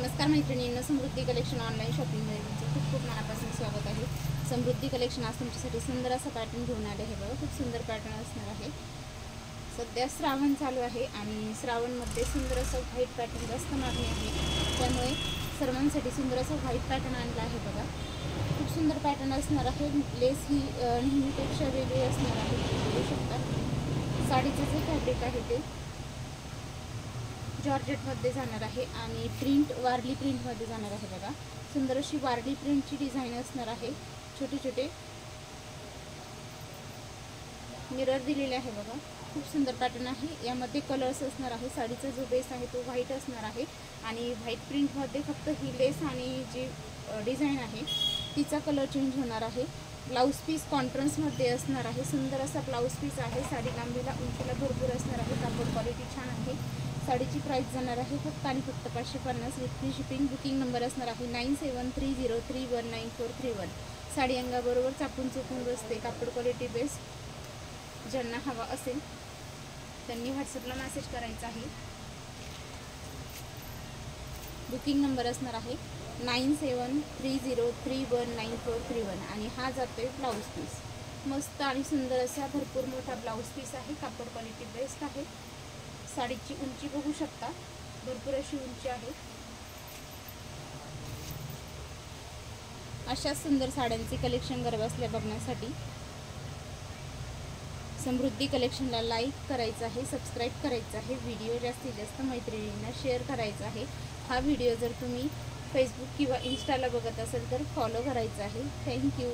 नमस्कार मैत्रिणींनो, समृद्धी collection online शॉपिंगमध्ये तुमचं खूप खूप मनापासून स्वागत आहे। समृद्धी कलेक्शन आज तुमच्यासाठी सुंदर असा पॅटर्न घेऊन आले आहे। बघा, खूप सुंदर पॅटर्न असणार आहे। सध्या श्रावण चालू आहे आणि श्रावणमध्ये सुंदर असं व्हाईट पॅटर्न जास्त मागणी आहे, त्यामुळे सर्वांसाठी सुंदर असं व्हाईट पॅटर्न आणला आहे। बघा, खूप सुंदर पॅटर्न असणार आहे। लेस ही नेहमीपेक्षा वेगळी असणार आहे, बघू शकता। साडीचं जे फॅब्रिक आहे ते जॉर्जेटमध्ये जाणार आहे आणि प्रिंट वारली प्रिंटमध्ये जाणार आहे। बघा, सुंदर अशी वारली प्रिंटची डिझाइन असणार आहे। छोटे छोटे मिरर दिलेले आहे। बघा, खूप सुंदर पॅटर्न आहे। यामध्ये कलर्स असणार आहे। साडीचा जो बेस आहे तो व्हाईट असणार आहे आणि व्हाईट प्रिंटमध्ये फक्त ही लेस आणि जी डिझाइन आहे तिचा कलर चेंज होणार आहे। ब्लाउज पीस कॉन्ट्रास्टमध्ये असणार आहे। सुंदर असा ब्लाउज पीस आहे। साडी लांबीला उंचीला भरपूर असणार आहे। कापड क्वालिटी छान आहे। साडीची प्राइस जाणार आहे फक्त आणि फक्त 550 with free shipping. Booking number असणार आहे 9730319431। साडी अंगाबरोबर चापून चुकून बसते। कापड क्वालिटी बेस्ट। ज्यांना हवा असेल त्यांनी व्हॉट्सअपला मेसेज करायचा आहे। बुकिंग नंबर असणार आहे 9730319431 आणि हा जातोय ब्लाउज पीस। मस्त आणि सुंदर असा भरपूर मोठा ब्लाउज पीस आहे। कापड क्वालिटी बेस्ट आहे। साडीची उंची बघू शकता, भरपूर अशी उंची आहे। अशा सुंदर साड्यांचे कलेक्शन घर बसल्या बघण्यासाठी समृद्धी कलेक्शनला लाईक करायचं आहे, सबस्क्राईब करायचं आहे, व्हिडिओ जास्तीत जास्त मैत्रिणींना शेअर करायचा आहे। हा व्हिडिओ जर तुम्ही फेसबुक किंवा इंस्टाला बघत असेल तर फॉलो करायचा आहे। थँक्यू।